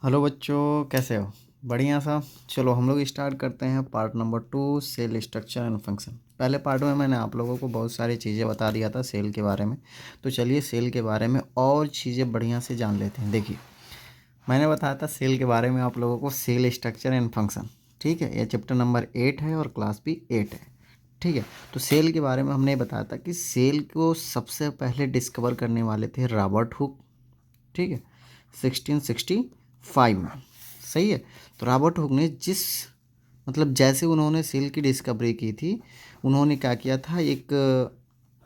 Hello बच्चों, कैसे हो? बढ़िया सा। चलो हम लोग स्टार्ट करते हैं part number 2, cell structure and function. पहले पार्ट में मैंने आप लोगों को बहुत सारी चीज़ें बता दिया था सेल के बारे में। तो चलिए सेल के बारे में और चीज़ें बढ़िया से जान लेते हैं। देखिए, मैंने बताया था सेल के बारे में आप लोगों को, सेल स्ट्रक्चर एंड फंक्शन। ठीक है, ये चैप्टर नंबर 8 है और क्लास भी 8 है। ठीक है, तो सेल के बारे में हमने बताया था कि सेल को सबसे पहले डिस्कवर करने वाले थे रॉबर्ट हुक। ठीक है, 1665 में। सही है। तो रॉबर्ट हुक ने जैसे उन्होंने सेल की डिस्कवरी की थी, उन्होंने क्या किया था, एक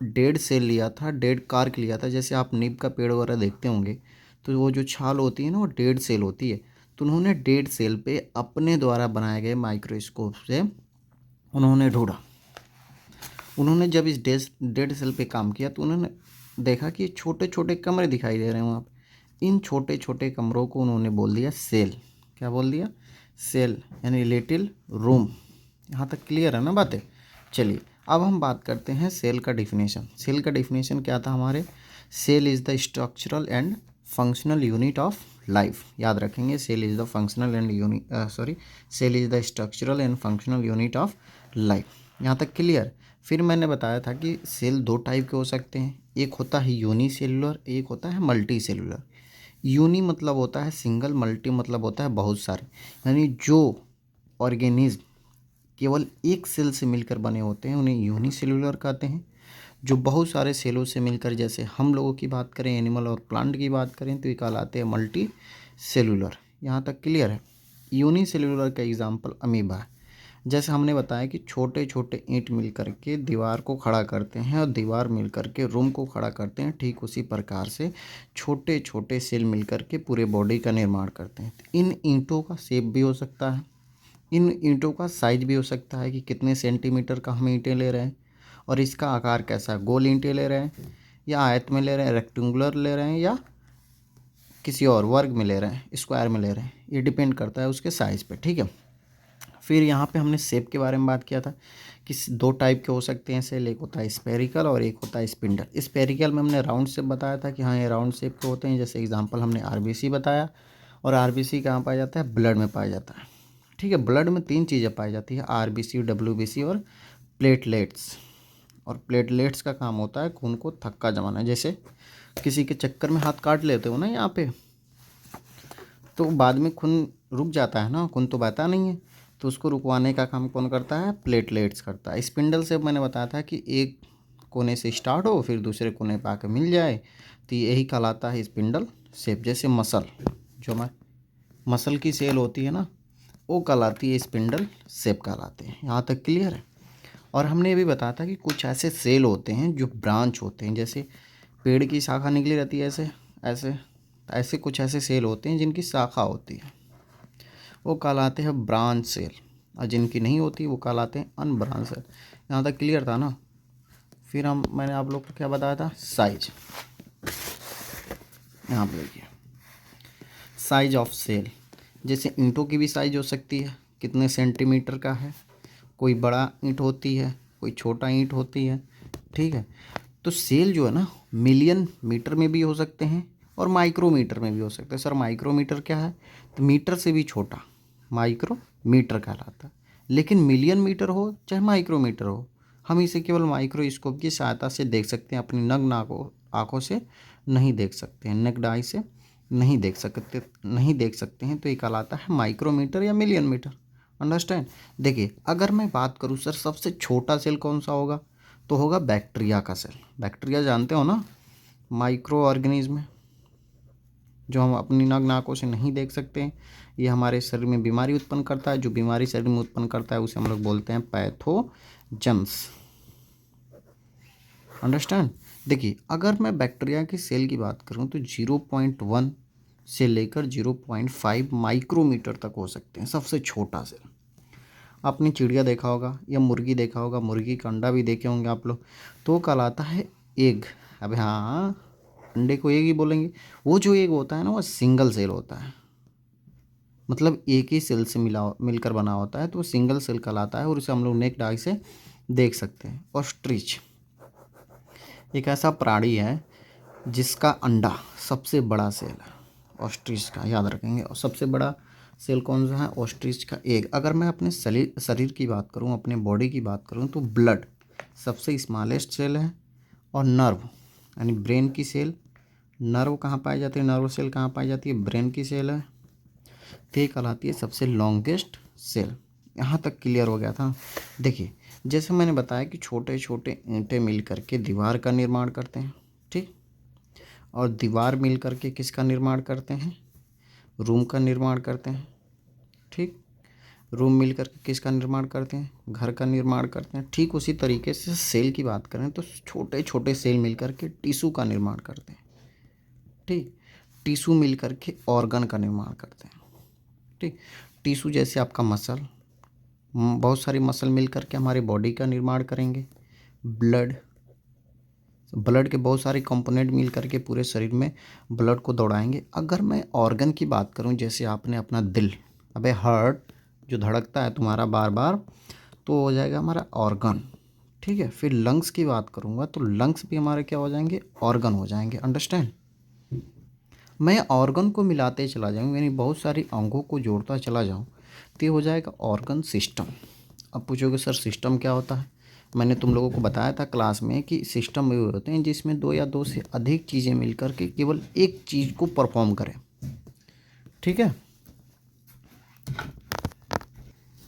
डेड सेल लिया था, डेड कार्क लिया था। जैसे आप नीम का पेड़ वगैरह देखते होंगे तो वो जो छाल होती है ना, वो डेड सेल होती है। तो उन्होंने डेड सेल पे अपने द्वारा बनाए गए माइक्रोस्कोप से उन्होंने ढूंढा। उन्होंने जब इस डेड सेल पे काम किया तो उन्होंने देखा कि छोटे छोटे कमरे दिखाई दे रहे हैं वहाँ पे। इन छोटे छोटे कमरों को उन्होंने बोल दिया सेल। क्या बोल दिया? सेल, यानी लिटिल रूम। यहाँ तक क्लियर है ना बातें? चलिए अब हम बात करते हैं सेल का डिफिनेशन। सेल का डिफिनेशन क्या था हमारे? Cell is the structural and functional unit of life. याद रखेंगे, cell is the functional and cell is the structural and functional unit of life. यहाँ तक क्लियर? फिर मैंने बताया था कि सेल दो टाइप के हो सकते हैं। एक होता है यूनिसेलुलर, एक होता है मल्टी सेलुलर। यूनि मतलब होता है सिंगल, मल्टी मतलब होता है बहुत सारे। यानी जो ऑर्गेनिज्म केवल एक सेल से मिलकर बने होते हैं उन्हें यूनिसेलुलर कहते हैं। जो बहुत सारे सेलों से मिलकर, जैसे हम लोगों की बात करें, एनिमल और प्लांट की बात करें, तो ये कहलाते हैं मल्टी सेलुलर। यहाँ तक क्लियर है? यूनिसेलुलर का एग्जाम्पल अमीबा है। जैसे हमने बताया कि छोटे छोटे ईंट मिल करके दीवार को खड़ा करते हैं और दीवार मिल करके रूम को खड़ा करते हैं, ठीक उसी प्रकार से छोटे छोटे सेल मिल करके पूरे बॉडी का निर्माण करते हैं। तो इन ईंटों का शेप भी हो सकता है, इन ईंटों का साइज भी हो सकता है कि कितने सेंटीमीटर का हम ईंटें ले रहे हैं और इसका आकार कैसा है। गोल ईंटें ले रहे हैं या आयत में ले रहे हैं, रेक्टेंगुलर ले रहे हैं या किसी और वर्ग में ले रहे हैं, स्क्वायर में ले रहे हैं, ये डिपेंड करता है उसके साइज़ पे। ठीक है। फिर यहाँ पे हमने शेप के बारे में बात किया था कि दो टाइप के हो सकते हैं सेल। एक होता है स्पेरिकल और एक होता है स्पिंडल। स्पेरिकल में हमने राउंड शेप बताया था कि हाँ ये राउंड शेप के होते हैं। जैसे एग्जांपल हमने आरबीसी बताया, और आरबीसी कहाँ पाया जाता है? ब्लड में पाया जाता है। ठीक है, ब्लड में तीन चीज़ें पाई जाती है, आरबीसी, डब्ल्यूबीसी और प्लेटलेट्स। और प्लेटलेट्स का काम होता है खून को थक्का जमाना। जैसे किसी के चक्कर में हाथ काट लेते हो ना यहाँ पे, तो बाद में खून रुक जाता है ना, खून तो बहता नहीं है। तो उसको रुकवाने का काम कौन करता है? प्लेटलेट्स करता है। स्पिंडल से मैंने बताया था कि एक कोने से स्टार्ट हो फिर दूसरे कोने पे आके मिल जाए, तो यही कहलाता है स्पिंडल शेप। जैसे मसल, जो हमारे मसल की सेल होती है ना, वो कहलाती है स्पिंडल शेप कहलाते हैं। यहाँ तक क्लियर है? और हमने ये भी बताया था कि कुछ ऐसे सेल होते हैं जो ब्रांच होते हैं। जैसे पेड़ की शाखा निकली रहती है ऐसे ऐसे, ऐसे कुछ ऐसे सेल होते हैं जिनकी शाखा होती है, वो कहलाते हैं ब्रांच सेल। और जिनकी नहीं होती वो कहलाते हैं अनब्रांच सेल। यहाँ तक क्लियर था ना? फिर मैंने आप लोग को क्या बताया था? साइज। यहाँ पर देखिए, साइज ऑफ सेल। जैसे ईंटों की भी साइज हो सकती है, कितने सेंटीमीटर का है। कोई बड़ा ईंट होती है, कोई छोटा ईंट होती है। ठीक है, तो सेल जो है ना, मिलियन मीटर में भी हो सकते हैं और माइक्रोमीटर में भी हो सकते हैं। सर माइक्रोमीटर क्या है? तो मीटर से भी छोटा माइक्रोमीटर कहलाता है। लेकिन मिलियन मीटर हो चाहे माइक्रोमीटर हो, हम इसे केवल माइक्रोस्कोप की सहायता से देख सकते हैं, अपनी नग्न आँखों से नहीं देख सकते हैं। नेक्ड आई से नहीं देख सकते हैं, तो ये कहलाता है माइक्रोमीटर या मिलियन मीटर। अंडरस्टैंड? देखिए, अगर मैं बात करूँ सर सबसे छोटा सेल कौन सा होगा, तो होगा बैक्टीरिया का सेल। बैक्टीरिया जानते हो ना, माइक्रो ऑर्गेनिज्म है जो हम अपनी नग्न आँखों से नहीं देख सकते हैं। ये हमारे शरीर में बीमारी उत्पन्न करता है। जो बीमारी शरीर में उत्पन्न करता है उसे हम लोग बोलते हैं पैथोजन्स। अंडरस्टैंड? देखिए, अगर मैं बैक्टीरिया की सेल की बात करूं तो 0.1 से लेकर 0.5 माइक्रोमीटर तक हो सकते हैं, सबसे छोटा सेल। आपने चिड़िया देखा होगा या मुर्गी देखा होगा, मुर्गी का अंडा भी देखे होंगे आप लोग, तो कहलाता है एग। अब हाँ, अंडे को एग ही बोलेंगे। वो जो एग होता है ना, वो सिंगल सेल होता है, मतलब एक ही सेल से मिलकर बना होता है, तो वो सिंगल सेल कहलाता है और उसे हम लोग नेक्ड आई से देख सकते हैं। ऑस्ट्रिच एक ऐसा प्राणी है जिसका अंडा सबसे बड़ा सेल है। ऑस्ट्रिच का, याद रखेंगे। और सबसे बड़ा सेल कौन सा है? ऑस्ट्रिच का एग। अगर मैं अपने शरीर की बात करूं, अपने बॉडी की बात करूं, तो ब्लड सबसे स्मॉलेस्ट सेल है। और नर्व यानी ब्रेन की सेल, नर्व कहाँ पाई जाती है? नर्व सेल कहाँ पाई जाती है? ब्रेन की सेल है। तो ये कहलाती है सबसे लॉन्गेस्ट सेल। यहाँ तक क्लियर हो गया था। देखिए, जैसे मैंने बताया कि छोटे छोटे ईंटें मिल करके दीवार का निर्माण करते हैं, ठीक। और दीवार मिल करके किसका निर्माण करते हैं? रूम का निर्माण करते हैं, ठीक। रूम मिल करके किसका निर्माण करते हैं? घर का निर्माण करते हैं। ठीक उसी तरीके से सेल की बात करें तो छोटे छोटे सेल मिल करके टिश्यू का निर्माण करते हैं, ठीक। टिश्यू मिल करके ऑर्गन का निर्माण करते हैं, ठीक। टिश्यू जैसे आपका मसल, बहुत सारी मसल मिल करके हमारे बॉडी का निर्माण करेंगे। ब्लड, ब्लड के बहुत सारे कंपोनेंट मिल करके पूरे शरीर में ब्लड को दौड़ाएंगे। अगर मैं ऑर्गन की बात करूं, जैसे आपने अपना दिल, अबे हार्ट जो धड़कता है तुम्हारा बार बार, तो हो जाएगा हमारा ऑर्गन, ठीक है। फिर लंग्स की बात करूंगा तो लंग्स भी हमारे क्या हो जाएंगे? ऑर्गन हो जाएंगे। अंडरस्टैंड? मैं ऑर्गन को मिलाते चला जाऊँ, यानी बहुत सारी अंगों को जोड़ता चला जाऊँ, तो ये हो जाएगा ऑर्गन सिस्टम। अब पूछोगे सर सिस्टम क्या होता है? मैंने तुम लोगों को बताया था क्लास में कि सिस्टम वे होते हैं जिसमें दो या दो से अधिक चीज़ें मिलकर के केवल एक चीज़ को परफॉर्म करें, ठीक है।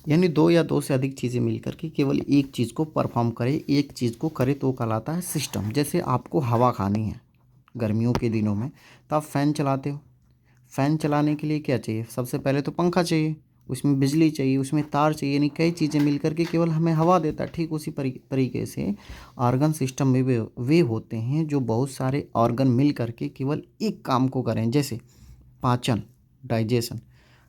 यानी दो या दो से अधिक चीज़ें मिलकर के केवल एक चीज़ को परफॉर्म करे, एक चीज़ को करे, तो कहलाता है सिस्टम। जैसे आपको हवा खानी है गर्मियों के दिनों में, तो आप फ़ैन चलाते हो। फ़ैन चलाने के लिए क्या चाहिए? सबसे पहले तो पंखा चाहिए, उसमें बिजली चाहिए, उसमें तार चाहिए, यानी कई चीज़ें मिल करके केवल हमें हवा देता है। ठीक उसी तरीके से ऑर्गन सिस्टम में वे होते हैं जो बहुत सारे ऑर्गन मिल करके केवल एक काम को करें। जैसे पाचन, डाइजेशन,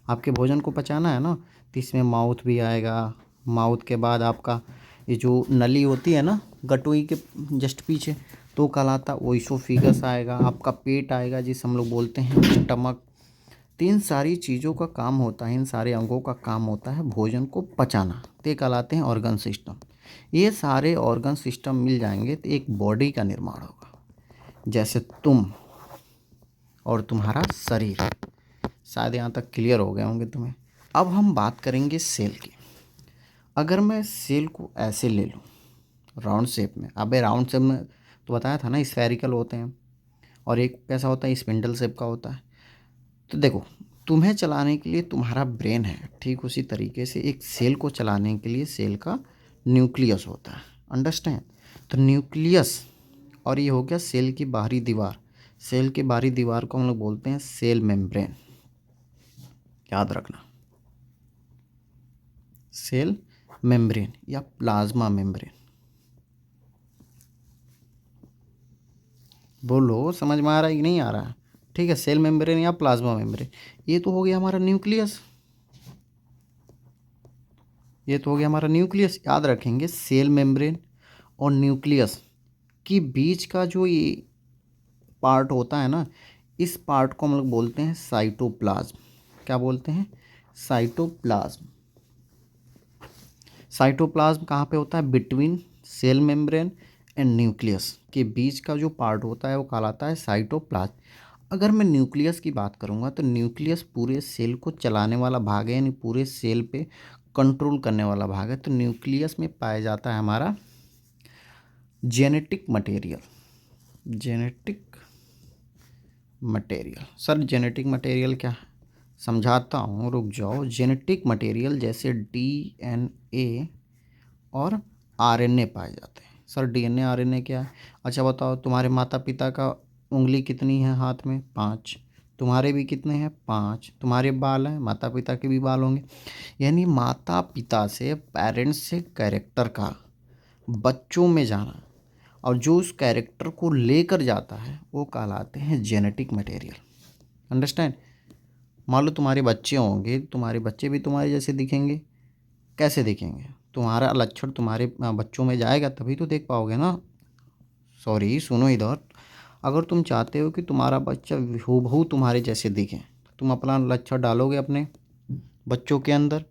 आपके भोजन को पचाना है ना, तो इसमें माउथ भी आएगा। माउथ के बाद आपका ये जो नली होती है ना गटोई के जस्ट पीछे, तो कहलाता ओइसोफिगस आएगा। आपका पेट आएगा जिसे हम लोग बोलते हैं स्टमक। तीन सारी चीज़ों का काम होता है, इन सारे अंगों का काम होता है भोजन को पचाना, ते कहलाते हैं ऑर्गन सिस्टम। ये सारे ऑर्गन सिस्टम मिल जाएंगे तो एक बॉडी का निर्माण होगा। जैसे तुम और तुम्हारा शरीर। शायद यहाँ तक क्लियर हो गए होंगे तुम्हें। अब हम बात करेंगे सेल की। अगर मैं सेल को ऐसे ले लूँ राउंड शेप में, अबे राउंड शेप में तो बताया था ना स्फेरिकल होते हैं, और एक कैसा होता है? स्पिंडल शेप का होता है। तो देखो, तुम्हें चलाने के लिए तुम्हारा ब्रेन है, ठीक उसी तरीके से एक सेल को चलाने के लिए सेल का न्यूक्लियस होता है। अंडरस्टैंड? तो न्यूक्लियस, और ये हो गया सेल की बाहरी दीवार। सेल की बाहरी दीवार को हम लोग बोलते हैं सेल मेम्ब्रेन, याद रखना। सेल मेम्ब्रेन या प्लाज्मा मेम्ब्रेन। बोलो समझ में आ रहा है कि नहीं आ रहा है? ठीक है, सेल मेम्ब्रेन या प्लाज्मा मेम्ब्रेन। ये तो हो गया हमारा न्यूक्लियस, ये तो हो गया हमारा न्यूक्लियस। याद रखेंगे सेल मेम्ब्रेन और न्यूक्लियस के बीच का जो ये पार्ट होता है ना, इस पार्ट को हम लोग बोलते हैं साइटोप्लाज्म। क्या बोलते हैं? साइटोप्लाज्म। साइटोप्लाज्म कहाँ पे होता है? Between cell membrane and nucleus के बीच का जो पार्ट होता है वो कहलाता है साइटोप्लाज्म। अगर मैं न्यूक्लियस की बात करूँगा तो न्यूक्लियस पूरे सेल को चलाने वाला भाग है, यानी पूरे सेल पे कंट्रोल करने वाला भाग है। तो न्यूक्लियस में पाया जाता है हमारा genetic material. Genetic material, sir genetic material क्या है? समझाता हूँ, रुक जाओ। जेनेटिक मटेरियल जैसे डीएनए और आरएनए पाए जाते हैं। सर डीएनए आरएनए क्या है? अच्छा बताओ, तुम्हारे माता पिता का उंगली कितनी है हाथ में? 5। तुम्हारे भी कितने हैं? 5। तुम्हारे बाल हैं, माता पिता के भी बाल होंगे। यानी माता पिता से, पेरेंट्स से कैरेक्टर का बच्चों में जाना, और जो उस कैरेक्टर को लेकर जाता है वो कहलाते हैं जेनेटिक मटेरियल। अंडरस्टैंड? मान लो तुम्हारे बच्चे होंगे, तुम्हारे बच्चे भी तुम्हारे जैसे दिखेंगे। कैसे दिखेंगे? तुम्हारा लक्षण तुम्हारे बच्चों में जाएगा तभी तो देख पाओगे ना। सॉरी, सुनो इधर। अगर तुम चाहते हो कि तुम्हारा बच्चा हूबहू तुम्हारे जैसे दिखे, तो तुम अपना लक्षण डालोगे अपने बच्चों के अंदर।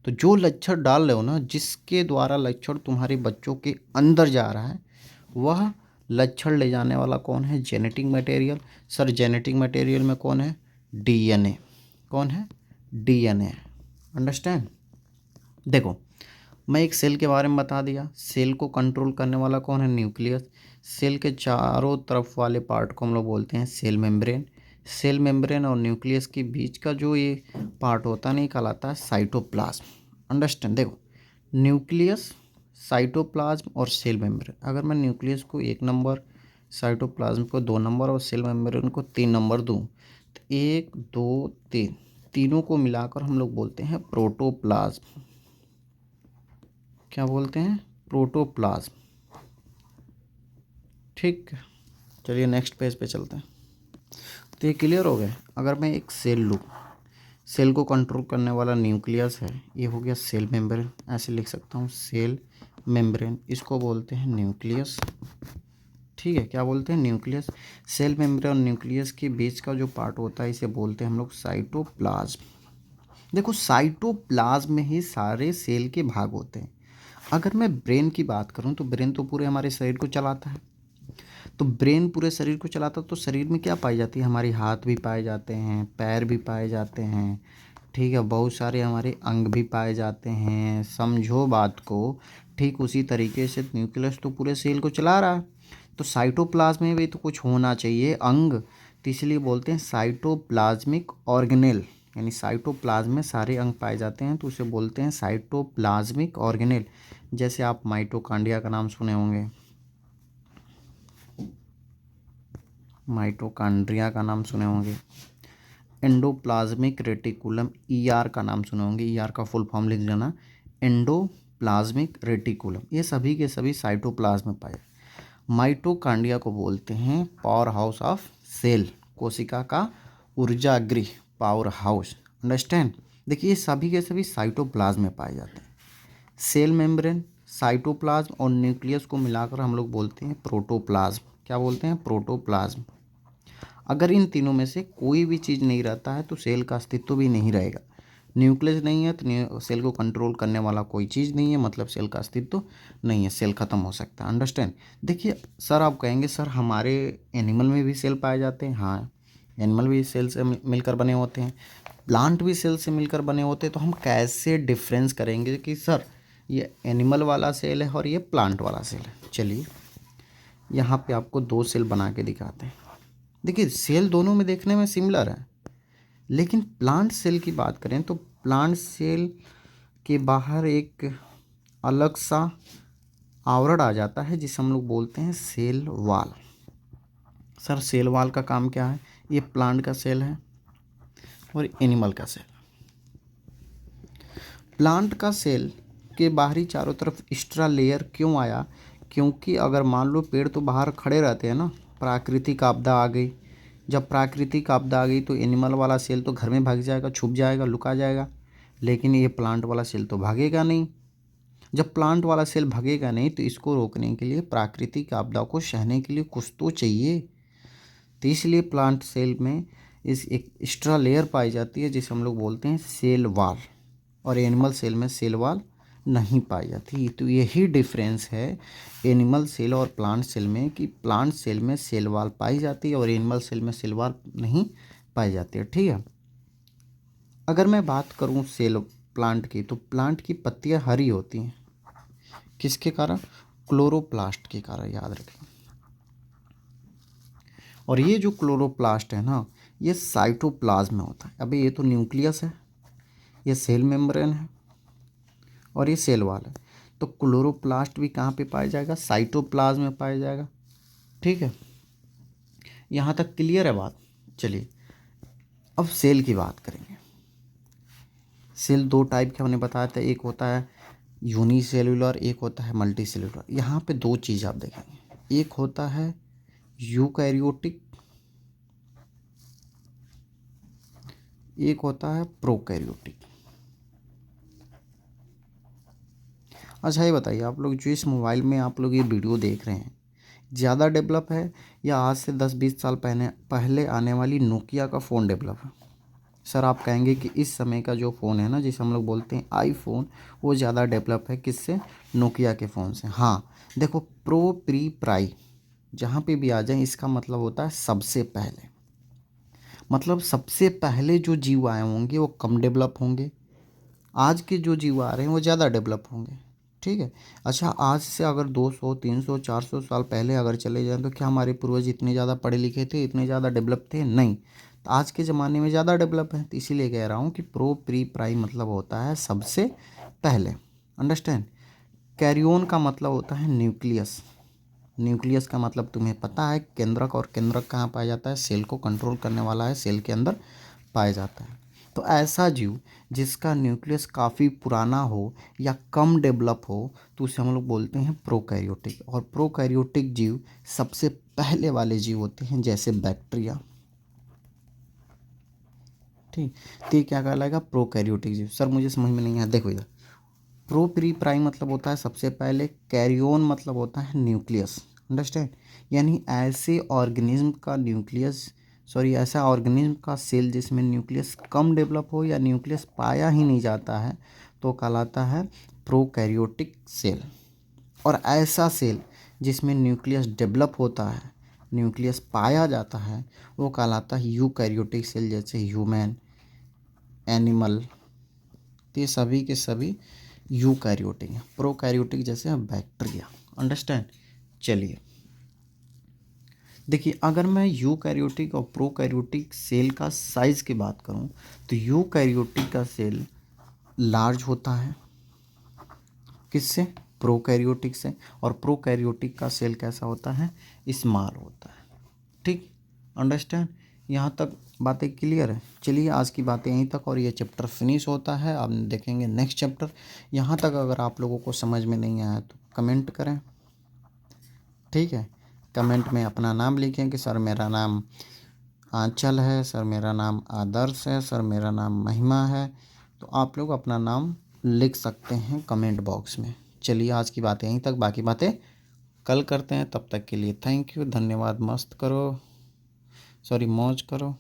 तो जो लक्षण डाल रहे हो ना, जिसके द्वारा लक्षण तुम्हारे बच्चों के अंदर जा रहा है, वह लक्षण ले जाने वाला कौन है? Genetic material. Sir genetic material में कौन है? डीएनए। कौन है? डीएनए। अंडरस्टैंड? देखो, मैं एक सेल के बारे में बता दिया। सेल को कंट्रोल करने वाला कौन है? न्यूक्लियस। सेल के चारों तरफ वाले पार्ट को हम लोग बोलते हैं सेल मेम्ब्रेन। सेल मेम्ब्रेन और न्यूक्लियस के बीच का जो ये पार्ट होता है ना, ये कहलाता है साइटोप्लाज्म। अंडरस्टैंड? देखो, न्यूक्लियस, साइटोप्लाज्म और सेल मेम्ब्रेन। अगर मैं न्यूक्लियस को 1 नंबर, साइटोप्लाज्म को 2 नंबर और सेल मेम्ब्रेन को 3 नंबर दूँ, तो 1 2 3 तीनों को मिलाकर हम लोग बोलते हैं प्रोटोप्लाज्म। क्या बोलते हैं? प्रोटोप्लाज्म। ठीक। चलिए नेक्स्ट पेज पे चलते हैं। तो ये क्लियर हो गया। अगर मैं एक सेल लूँ, सेल को कंट्रोल करने वाला न्यूक्लियस है, ये हो गया सेल मेम्ब्रेन। ऐसे लिख सकता हूँ, सेल मेम्ब्रेन, इसको बोलते हैं न्यूक्लियस। ठीक है, क्या बोलते हैं? न्यूक्लियस। सेल मेम्ब्रेन और न्यूक्लियस के बीच का जो पार्ट होता है, इसे बोलते हैं हम लोग साइटोप्लाज्म। देखो, साइटोप्लाज्म में ही सारे सेल के भाग होते हैं। अगर मैं ब्रेन की बात करूं तो ब्रेन तो पूरे हमारे शरीर को चलाता है। तो ब्रेन पूरे शरीर को चलाता है, तो शरीर में क्या पाई जाती है? हमारी हाथ भी पाए जाते हैं, पैर भी पाए जाते हैं। ठीक है, बहुत सारे हमारे अंग भी पाए जाते हैं। समझो बात को। ठीक उसी तरीके से न्यूक्लियस तो पूरे सेल को चला रहा है, तो साइटोप्लाज्म में भी तो कुछ होना चाहिए, अंग। तो इसलिए बोलते हैं साइटोप्लाज्मिक ऑर्गेनेल। यानी साइटोप्लाज्म में सारे अंग पाए जाते हैं, तो उसे बोलते हैं साइटोप्लाज्मिक ऑर्गेनेल। जैसे आप माइटोकांड्रिया का नाम सुने होंगे, माइटोकांड्रिया का नाम सुने होंगे। एंडोप्लाज्मिक रेटिकुलम, ईआर का नाम सुने होंगे। ईआर का फुल फॉर्म लिख लेना, एंडोप्लाज्मिक रेटिकुलम। ये सभी के सभी साइटोप्लाज्म में पाए। माइटोकांड्रिया को बोलते हैं पावर हाउस ऑफ सेल, कोशिका का ऊर्जा गृह, पावर हाउस। अंडरस्टैंड? देखिए, ये सभी के सभी साइटोप्लाज्म में पाए जाते हैं। सेल मेम्ब्रेन, साइटोप्लाज्म और न्यूक्लियस को मिलाकर हम लोग बोलते हैं प्रोटोप्लाज्म। क्या बोलते हैं? प्रोटोप्लाज्म। अगर इन तीनों में से कोई भी चीज़ नहीं रहता है तो सेल का अस्तित्व भी नहीं रहेगा। न्यूक्लियस नहीं है तो सेल को कंट्रोल करने वाला कोई चीज़ नहीं है, मतलब सेल का अस्तित्व नहीं है, सेल खत्म हो सकता है। अंडरस्टैंड? देखिए सर, आप कहेंगे सर हमारे एनिमल में भी सेल पाए जाते हैं। हाँ, एनिमल भी सेल से मिलकर बने होते हैं, प्लांट भी सेल से मिलकर बने होते हैं। तो हम कैसे डिफरेंस करेंगे कि सर ये एनिमल वाला सेल है और ये प्लांट वाला सेल है? चलिए यहाँ पे आपको 2 सेल बना के दिखाते हैं। देखिए, सेल दोनों में देखने में सिमिलर है, लेकिन प्लांट सेल की बात करें तो प्लांट सेल के बाहर एक अलग सा आवरण आ जाता है, जिसे हम लोग बोलते हैं cell wall. Sir cell wall का काम क्या है? ये प्लांट का सेल है और एनिमल का सेल। प्लांट का सेल के बाहरी चारों तरफ एक्स्ट्रा लेयर क्यों आया? क्योंकि अगर मान लो पेड़ तो बाहर खड़े रहते हैं ना, प्राकृतिक आपदा आ गई। जब प्राकृतिक आपदा आ गई तो एनिमल वाला सेल तो घर में भाग जाएगा, छुप जाएगा, लुका जाएगा। लेकिन ये प्लांट वाला सेल तो भागेगा नहीं। जब प्लांट वाला सेल भागेगा नहीं तो इसको रोकने के लिए, प्राकृतिक आपदा को सहने के लिए कुछ तो चाहिए। तो इसलिए प्लांट सेल में इस एक एक्स्ट्रा लेयर पाई जाती है, जिसे हम लोग बोलते हैं सेल वाल, और एनिमल सेल में सेल वाल नहीं पाई जाती। तो यही डिफरेंस है एनिमल सेल और प्लांट सेल में, कि प्लांट सेल में सेल वाल पाई जाती है और एनिमल सेल में सेल वाल नहीं पाई जाती है। ठीक है, अगर मैं बात करूं सेल प्लांट की, तो प्लांट की पत्तियां हरी होती हैं। किसके कारण? क्लोरोप्लास्ट के कारण, याद रखें। और ये जो क्लोरोप्लास्ट है ना, ये साइटोप्लाज्म में होता है। अभी ये तो न्यूक्लियस है, ये सेल मेम्ब्रेन है और ये सेल वाल है। तो क्लोरोप्लास्ट भी कहाँ पे पाया जाएगा? साइटोप्लाज्म में पाया जाएगा। ठीक है, यहाँ तक क्लियर है बात? चलिए अब सेल की बात करेंगे। सेल 2 टाइप के हमने बताया था, एक होता है यूनिसेल्यूलर, एक होता है मल्टी सेल्यूलर। यहाँ पे 2 चीज़ आप देखेंगे, एक होता है यूकैरियोटिक, एक होता है प्रोकैरियोटिक। अच्छा ये बताइए, आप लोग जो इस मोबाइल में आप लोग ये वीडियो देख रहे हैं, ज़्यादा डेवलप है या आज से 10-20 साल पहले आने वाली नोकिया का फ़ोन डेवलप है? सर आप कहेंगे कि इस समय का जो फ़ोन है ना, जिसे हम लोग बोलते हैं आईफोन, वो ज़्यादा डेवलप है किससे? नोकिया के फ़ोन से। हाँ, देखो, प्रो प्री प्राई जहाँ पे भी आ जाए, इसका मतलब होता है सबसे पहले। मतलब सबसे पहले जो जीव आए होंगे वो कम डेवलप होंगे, आज के जो जीव आ रहे हैं वो ज़्यादा डेवलप होंगे। ठीक है। अच्छा, आज से अगर 200 300 400 साल पहले अगर चले जाएं तो क्या हमारे पूर्वज इतने ज़्यादा पढ़े लिखे थे, इतने ज़्यादा डेवलप थे? नहीं। तो आज के ज़माने में ज़्यादा डेवलप है, तो इसीलिए कह रहा हूँ कि प्रो प्री प्राइम मतलब होता है सबसे पहले। अंडरस्टैंड। कैरियोन का मतलब होता है न्यूक्लियस। न्यूक्लियस का मतलब तुम्हें पता है, केंद्रक, और केंद्रक कहाँ पाया जाता है? सेल को कंट्रोल करने वाला है, सेल के अंदर पाया जाता है। तो ऐसा जीव जिसका न्यूक्लियस काफ़ी पुराना हो या कम डेवलप हो तो उसे हम लोग बोलते हैं प्रोकैरियोटिक। और प्रोकैरियोटिक जीव सबसे पहले वाले जीव होते हैं, जैसे बैक्टीरिया। ठीक। तो ये क्या कहलाएगा? प्रोकैरियोटिक जीव। सर मुझे समझ में नहीं आया। देखो इधर, प्रो प्री प्राइम मतलब होता है सबसे पहले, कैरियोन मतलब होता है न्यूक्लियस। अंडरस्टैंड। यानी ऐसे ऑर्गेनिज्म का न्यूक्लियस, सॉरी, ऐसा ऑर्गेनिज्म का सेल जिसमें न्यूक्लियस कम डेवलप हो या न्यूक्लियस पाया ही नहीं जाता है तो कहलाता है प्रोकैरियोटिक सेल। और ऐसा सेल जिसमें न्यूक्लियस डेवलप होता है, न्यूक्लियस पाया जाता है, वो कहलाता है यूकैरियोटिक सेल, जैसे ह्यूमन, एनिमल। तो ये सभी के सभी यूकैरियोटिक हैं। प्रोकैरियोटिक जैसे बैक्टीरिया। अंडरस्टैंड। चलिए देखिए, अगर मैं यूकैरियोटिक और प्रोकैरियोटिक सेल का साइज़ की बात करूं तो यूकैरियोटिक का सेल लार्ज होता है, किससे? प्रोकैरियोटिक से। और प्रोकैरियोटिक का सेल कैसा होता है? स्मॉल होता है। ठीक। अंडरस्टैंड। यहाँ तक बातें क्लियर है? चलिए आज की बातें यहीं तक, और ये चैप्टर फिनिश होता है। अब देखेंगे नेक्स्ट चैप्टर। यहाँ तक अगर आप लोगों को समझ में नहीं आया तो कमेंट करें। ठीक है। कमेंट में अपना नाम लिखें कि सर मेरा नाम आंचल है, सर मेरा नाम आदर्श है, सर मेरा नाम महिमा है। तो आप लोग अपना नाम लिख सकते हैं कमेंट बॉक्स में। चलिए आज की बातें यहीं तक, बाकी बातें कल करते हैं। तब तक के लिए थैंक यू, धन्यवाद। मस्त करो, सॉरी, मौज करो।